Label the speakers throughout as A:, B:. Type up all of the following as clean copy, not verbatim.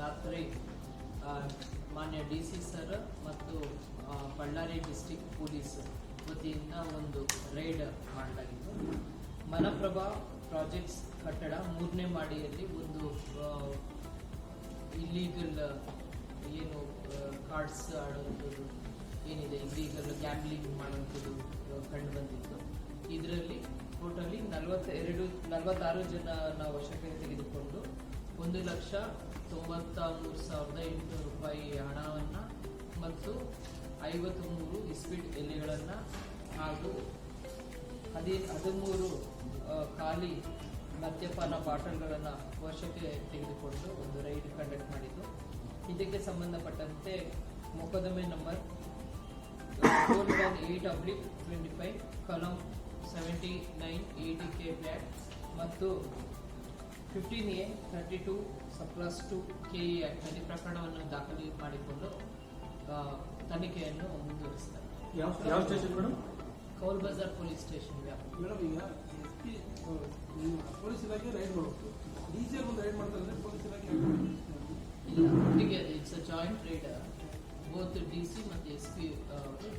A: ರಾತ್ರಿ ಮಾನ್ಯ DC sir ಮತ್ತು ಬಳ್ಳಾರಿ ಡಿಸ್ಟಿಕ್ ಪೊಲೀಸ್ ವತಿಯಿಂದ ಒಂದು ರೈಡ್ ಮಾಡಲಾಗಿತ್ತು. ಮಲಪ್ರಭಾ ಪ್ರಾಜೆಕ್ಟ್ಸ್ ಕಟ್ಟಡ 3ನೇ ಮಾಡಿಯಲ್ಲಿ ಒಂದು ಇಲ್ಲೀಗಲ್ ಏನು ಕಾರ್ಡ್ಸ್ ಆಡುವಂಥದ್ದು ಏನಿದೆ, ಇಲ್ಲೀಗಲ್ ಗ್ಯಾಮ್ಲಿಂಗ್ ಮಾಡುವಂಥದ್ದು ಕಂಡು ಬಂದಿತ್ತು. ಇದರಲ್ಲಿ ಟೋಟಲಿ 46 ಜನ ನಾವು ವಶಕ್ಕೆ ತೆಗೆದುಕೊಂಡು 1,93,800 ರೂಪಾಯಿ ಹಣವನ್ನು ಮತ್ತು 53 ಇಸ್ಪಿಟ್ ಎಲೆಗಳನ್ನು ಹಾಗೂ 13 ಖಾಲಿ ಮದ್ಯಪಾನ ಬಾಟಲ್ಗಳನ್ನು ವಶಕ್ಕೆ ತೆಗೆದುಕೊಂಡು ಒಂದು ರೈಡ್ ಕಂಡಕ್ಟ್ ಮಾಡಿದ್ದು. ಇದಕ್ಕೆ ಸಂಬಂಧಪಟ್ಟಂತೆ ಮೊಕದ್ದಮೆ ನಂಬರ್ 418/25 ಕಲಂ 79 ATK ಮತ್ತು 15A 32/2 KE ಆಕ್ಟ್ ನಲ್ಲಿ ಪ್ರಕರಣವನ್ನು ದಾಖಲು ಮಾಡಿಕೊಂಡು ತನಿಖೆಯನ್ನು ಮುಂದುವರಿಸಿದ್ದಾರೆ.
B: ಯಾವ station madam?
A: Cowl Bazaar police station
B: madam. ಈಗ ಪೊಲೀಸ್ ಇಲಾಖೆ ರೈಡ್ ಮಾಡಬೇಕು, DC ಒಂದು ರೈಡ್ ಮಾಡ್ತಾರೆ, ಪೊಲೀಸ್ ಇಲಾಖೆ
A: ಒಟ್ಟಿಗೆ it's a joint raid. Both DC ಮತ್ತು SP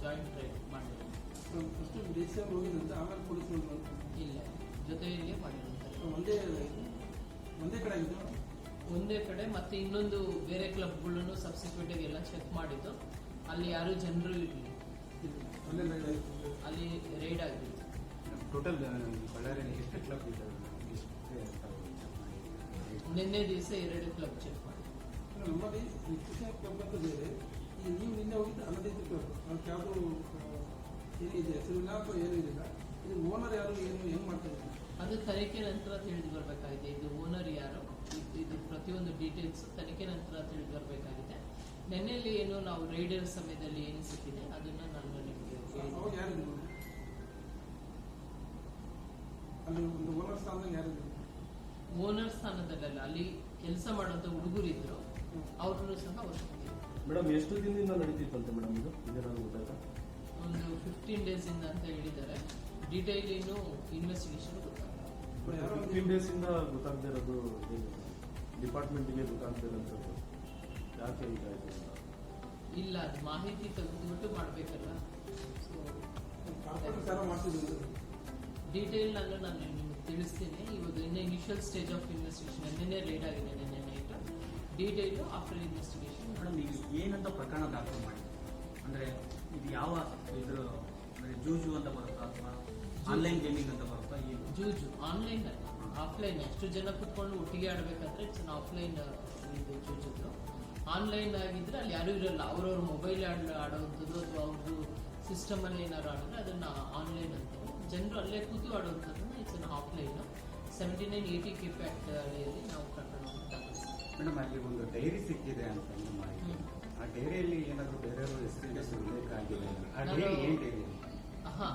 A: ಜಾಯಿಂಟ್ ರೈಡ್ ಮಾಡಿದ್ರು.
B: ಫಸ್ಟ್ DC ಅವರು ಹೋಗಿದ್ದಂತೆ, ಆಮೇಲೆ ಪೊಲೀಸ್
A: ಇಲ್ಲ, ಜೊತೆಯಲ್ಲೇ ಮಾಡಿರುತ್ತಾರೆ.
B: ಒಂದೇ ಕಡೆ ಆಗಿದೆ,
A: ಒಂದೇ ಕಡೆ. ಮತ್ತೆ ಇನ್ನೊಂದು ಬೇರೆ ಕ್ಲಬ್ಗಳನ್ನು ಸಬ್ಸಿಕ್ವೆಂಟ್ ಆಗಿ ಎಲ್ಲ ಚೆಕ್ ಮಾಡಿದ್ದು, ಅಲ್ಲಿ ಯಾರು ಜನರು ಇರಲಿಲ್ಲ, ಅಲ್ಲಿ ರೈಡ್ ಆಗಿದೆ.
C: ಟೋಟಲ್ ಬಳ್ಳಾರಿಯಲ್ಲಿ ಎಷ್ಟು ಕ್ಲಬ್ ಇದ್ದಾವೆ?
A: ನಿನ್ನೆ ದಿವಸ 2 ಕ್ಲಬ್ ಚೆಕ್ ಮಾಡಿ.
B: ನಮ್ಮಲ್ಲಿ ಕ್ರಿಶ್ಚಿಯನ್ ಕ್ಲಬ್ ಅಂತ ಬೇರೆ, ಈಗ ನೀವು ನಿನ್ನೆ ಹೋಗಿದ್ದು ಅನಧಿಕೃತ ಕ್ಲಬ್, ಅದಕ್ಕೆ ಯಾವುದು ಏನಿದೆ ಹೆಸರಿಲ್ಲ ಅಥವಾ ಏನೂ ಇಲ್ಲ. ಇದು ಓನರ್ ಯಾರು, ಏನು ಹೆಂಗ್ ಮಾಡ್ತಾ ಇದ್ದಾರೆ
A: ಅದು ತನಿಖೆ ನಂತರ ತಿಳಿದು ಬರಬೇಕಾಗಿದೆ. ಇದು ಓನರ್ ಯಾರು, ಇದು ಪ್ರತಿಯೊಂದು ಡೀಟೇಲ್ಸ್ ತನಿಖೆ ನಂತರ ತಿಳಿದು ಬರಬೇಕಾಗಿದೆ. ನೆನ್ನೆಯಲ್ಲಿ ಏನು ನಾವು ರೈಡರ್ ಸಮಯದಲ್ಲಿ ಏನು ಸಿಕ್ಕಿದೆ ಅದನ್ನ ನಾನು ನಿಮಗೆ
B: ಅವಾಗ ಯಾರಿದ್ರು ಅಲ್ಲಿ ಒಂದು ಓನರ್ ಸ್ಥಾನದಾಗ ಯಾರಿದ್ರು?
A: ಓನರ್ ಸ್ಥಾನದಲ್ಲ, ಅಲ್ಲಿ ಕೆಲಸ ಮಾಡುವಂತ ಹುಡುಗರು ಇದ್ರು, ಅವ್ರನ್ನು ಸಹ
D: ಮೇಡಮ್ ಎಷ್ಟು ದಿನದಿಂದ ನಡೀತಿತ್ತಂತೆ ಮೇಡಮ್ ಇದು? ಇದೇನಾದ್ರು ಗೊತ್ತಾಯ್ತಾ?
A: ಒಂದು 15 days ಇಂದ ಅಂತ ಹೇಳಿದ್ದಾರೆ. ಡೀಟೈಲ್ ಏನು ಇನ್ವೆಸ್ಟಿಗೇಷನ್ ಗೊತ್ತಾಗ
D: 15 days ಇಂದ ಗೊತ್ತಾಗದೇ ಇರೋದು ಡಿಪಾರ್ಟ್ಮೆಂಟ್ಗೆ ಗೊತ್ತಾಗದೇ ಇರೋದು ಯಾಕೆ ಈಗ
A: ಇಲ್ಲ, ಅದು ಮಾಹಿತಿ ತೆಗೆದುಬಿಟ್ಟು ಮಾಡಬೇಕಲ್ಲ. ಸೊ ಡೀಟೇಲ್ ನಾನು ನಿಮಗೆ ತಿಳಿಸ್ತೀನಿ. ಇವತ್ತು ಇನ್ನು ಇನಿಷಿಯಲ್ ಸ್ಟೇಜ್ ಆಫ್ ಇನ್ವೆಸ್ಟಿಗೇಷನ್, ನಿನ್ನೆ ಲೇಟ್ ಆಗಿದೆ, ನಿನ್ನೆ night. Detail after investigation.
C: Madam, ಈಗ ಏನಂತ ಪ್ರಕರಣ ದಾಖಲು ಮಾಡಿ, ಅಂದ್ರೆ ಇದು ಯಾವ ಇದ್ರ ಜೂಜು ಅಂತ ಬರುತ್ತಾ ಅಥವಾ ಆನ್ಲೈನ್ ಗೇಮಿಂಗ್ ಅಂತ ಬರುತ್ತಾ?
A: ಜೂಜು ಆನ್ಲೈನ್ ಅಲ್ಲ, ಆಫ್ಲೈನ್. ಎಷ್ಟು ಜನ ಕುತ್ಕೊಂಡು ಒಟ್ಟಿಗೆ ಆಡಬೇಕಾದ್ರೆ ಇಟ್ಸ್ ಆಫ್ಲೈನ್. ಇದು ಜೂಜು ಆನ್ಲೈನ್ ಆಗಿದ್ರೆ ಅಲ್ಲಿ ಯಾರು ಇರಲ್ಲ, ಅವ್ರವ್ರ ಮೊಬೈಲ್ ಆಡುವಂಥದ್ದು ಅಥವಾ ಅವ್ರದ್ದು ಸಿಸ್ಟಮ್ ಅಲ್ಲಿ ಏನಾದ್ರು ಆಡಿದ್ರೆ ಅದನ್ನ ಆನ್ಲೈನ್ ಅಂತ. ಜನರು ಅಲ್ಲೇ ಕೂತು ಆಡುವಂಥದ್ದನ್ನ ಇಟ್ಸ್ ಆಫ್ಲೈನ್. 79 ATK ಆಕ್ಟ್ ಅಡಿಯಲ್ಲಿ ನಾವು ಪ್ರಕರಣವನ್ನು ದಾಖಲಿಸ್ತೀವಿ.
C: ಮೇಡಮ್, ಅಲ್ಲಿ ಒಂದು ಡೈರಿ ಸಿಕ್ಕಿದೆ ಅಂತ ಮಾಹಿತಿ. ಆ ಡೈರಿಯಲ್ಲಿ ಏನಾದ್ರು ಬೇರೆಯವರು ಹೆಸರು ಉಲ್ಲೇಖ ಆಗಿದೆ? ಆ ಡೈರಿ ಏನ್ ಡೈರಿ?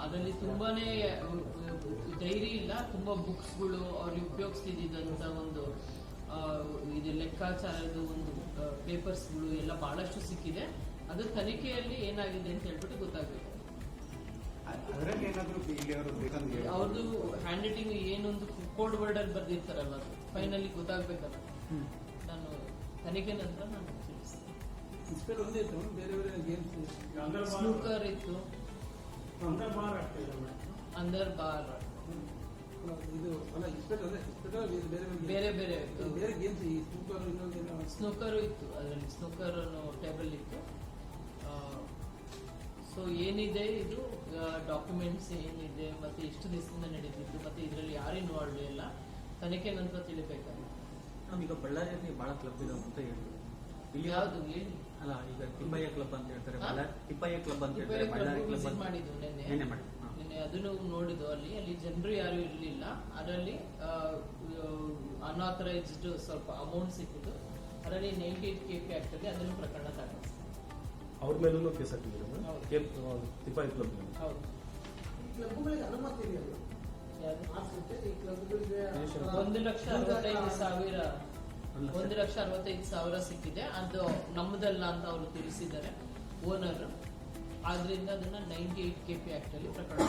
A: ಅದರಲ್ಲಿ ತುಂಬಾನೇ ಡೈರಿ ಇಲ್ಲ, ತುಂಬಾ ಬುಕ್ಸ್ಗಳು ಅವ್ರಿಗೆ ಉಪಯೋಗಿಸ್ತಿದ್ದಂತ ಒಂದು ಇದು ಲೆಕ್ಕಾಚಾರದ ಒಂದು ಪೇಪರ್ಸ್ಗಳು ಎಲ್ಲ ಬಹಳಷ್ಟು ಸಿಕ್ಕಿದೆ. ಅದು ತನಿಖೆಯಲ್ಲಿ ಏನಾಗಿದೆ ಅಂತ ಹೇಳ್ಬಿಟ್ಟು ಗೊತ್ತಾಗಬೇಕು.
C: ಅದರಲ್ಲಿ ಏನಾದ್ರು
A: ಅವ್ರದ್ದು ಹ್ಯಾಂಡ್ ರೈಟಿಂಗ್ ಏನೊಂದು ಕೋಡ್ ವರ್ಡ್ ಅಲ್ಲಿ ಬರ್ದಿರ್ತಾರಲ್ಲ, ಅದು ಫೈನಲಿ ಗೊತ್ತಾಗ್ಬೇಕಲ್ಲ. ನಾನು ತನಿಖೆ ನಂತರ ನಾನು ತಿಳಿಸ್ತೀನಿ. ಸ್ನೂಕರ್ ಇತ್ತು, ಅಂದರ್ ಬಾರ್, ಬೇರೆ ಬೇರೆ ಸ್ನೂಕರು ಇತ್ತು. ಅದರಲ್ಲಿ ಸ್ನೂಕರ್ ಟೇಬಲ್ ಇತ್ತು. ಸೊ ಏನಿದೆ ಇದು ಡಾಕ್ಯುಮೆಂಟ್ಸ್ ಏನಿದೆ ಮತ್ತೆ ಎಷ್ಟು ದಿವಸದಿಂದ ನಡೀತಿತ್ತು ಮತ್ತೆ ಇದರಲ್ಲಿ ಯಾರು ಇನ್ವಾಲ್ವ್ ಇಲ್ಲ, ತನಿಖೆ ನಂತರ ತಿಳಿಬೇಕಾಗುತ್ತೆ.
C: ಈಗ ಬಳ್ಳಾರಿಯಲ್ಲಿ ಬಹಳ ಕ್ಲಬ್ ಇದೆ ಅಂತ ಹೇಳ್ತೀವಿ. ಇಲ್ಲಿ
A: ಯಾವ್ದು ಹೇಳಿ?
C: ಅಲ್ಲ, ಈಗ ತಿಪ್ಪಯ್ಯ ಕ್ಲಬ್ ಅಂತ ಹೇಳ್ತಾರೆ, ತಿಪ್ಪಯ್ಯ ಕ್ಲಬ್ ಅಂತ ಹೇಳ್ತಾರೆ.
A: ವಿಸಿಟ್ ಮಾಡಿದ್ದು ನಿನ್ನೆ ಅದನ್ನು ನೋಡಿದ್ದು. ಅಲ್ಲಿ ಜನರು ಯಾರು ಇರಲಿಲ್ಲ. ಅದರಲ್ಲಿ ಅನ್ಆಥರೈಸ್ಡ್ ಸ್ವಲ್ಪ ಅಮೌಂಟ್ ಸಿಕ್ಕಿದ್ದು. ಅದರಲ್ಲಿ 98 KP ಆಕ್ಟ್ ಅಲ್ಲಿ ಅದನ್ನು ಪ್ರಕರಣ ದಾಖಲಿಸಿದೆ.
D: ಅವ್ರ ಮೇಲೂ ಕೇಸ್ ಹಾಕಿದ್ರು ತಿಪ್ಪಾಯಿ ಕ್ಲಬ್.
A: ಹೌದು. 1,65,000 ಸಿಕ್ಕಿದೆ. ಅದು ನಮ್ಮದಲ್ಲ ಅಂತ ಅವರು ತಿಳಿಸಿದ್ದಾರೆ ಓನರ್. ಆದ್ರಿಂದ ಅದನ್ನ 98 KP ಆಕ್ಟ್ ಅಲ್ಲಿ ಪ್ರಕರಣ